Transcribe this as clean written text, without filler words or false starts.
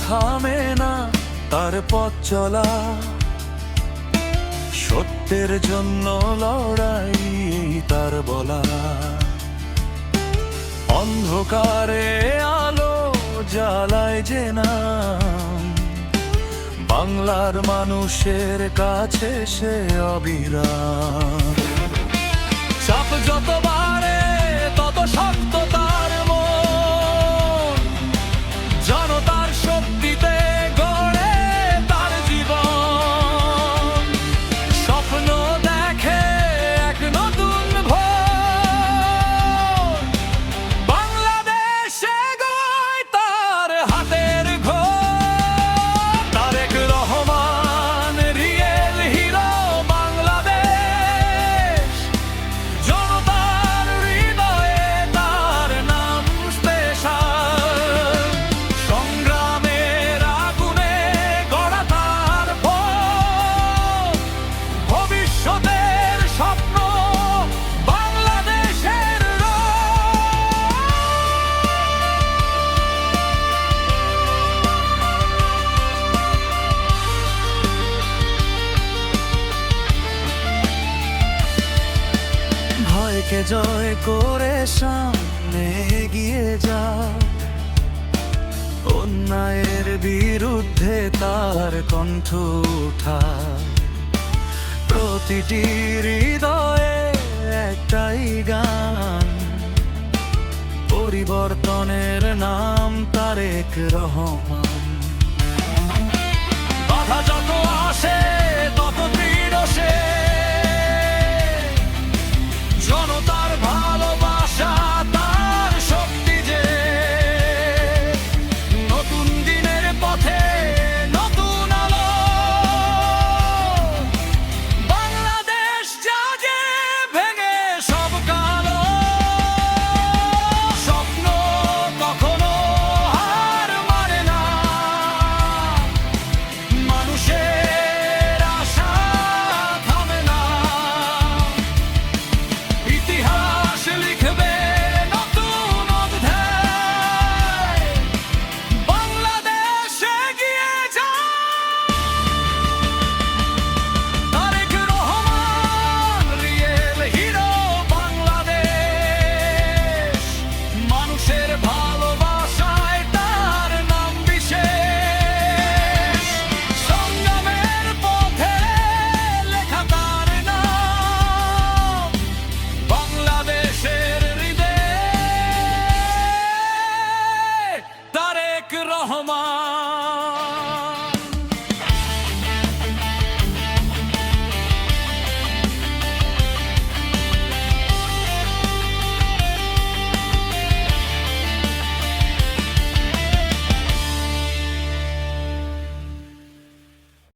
থামে না তার পথ চলা, সত্যের জন্য লড়াই তার বলা। অন্ধকারে আলো জ্বালায় যে নাম, বাংলার মানুষের কাছে সে অবিরাম। চাপ যত বাড়ে তত শক্ত তার মন, জনতার শক্তিতে গড়ে তার জীবন। স্বপ্ন দেখে এক নতুন ভোর, বাংলাদেশে গড়ায় তার হাতের ঘর। তারেক রহমান রিয়েল হিরো বাংলাদেশ, জনতার হৃদয়ে তার নাম স্পেশাল। সংগ্রামের আগুনে গড়া তার পথ, ভবিষ্যতের স্বপ্ন বাংলাদেশের ভয়কে জয় করে সামনে এগিয়ে যা, অন্যায়ের বিরুদ্ধে তার কণ্ঠ ওঠা। প্রতিটি হৃদয়ে একটাই গান, পরিবর্তনের নাম তারেক রহমান। বাধা যত আসে তত দৃঢ় সে, জনতার ভালোবাসা তার শক্তি যে। নতুন দিনের পথে নতুন আলো, বাংলাদেশ জাগে ভেঙে সব কালো। স্বপ্ন কখনো হার মানে না, মানুষের আশা থামে না। ইতিহাস লিখবে নতুন অধ্যায়, বাংলাদেশ এগিয়ে যায়। তারেক রহমান রিয়েল হিরো বাংলাদেশ, মানুষের ভালোবাসায় তার নাম বিশেষ। সংগ্রামের পথে লেখা তার নাম, বাংলাদেশের হৃদয়ে তারেক রহমান।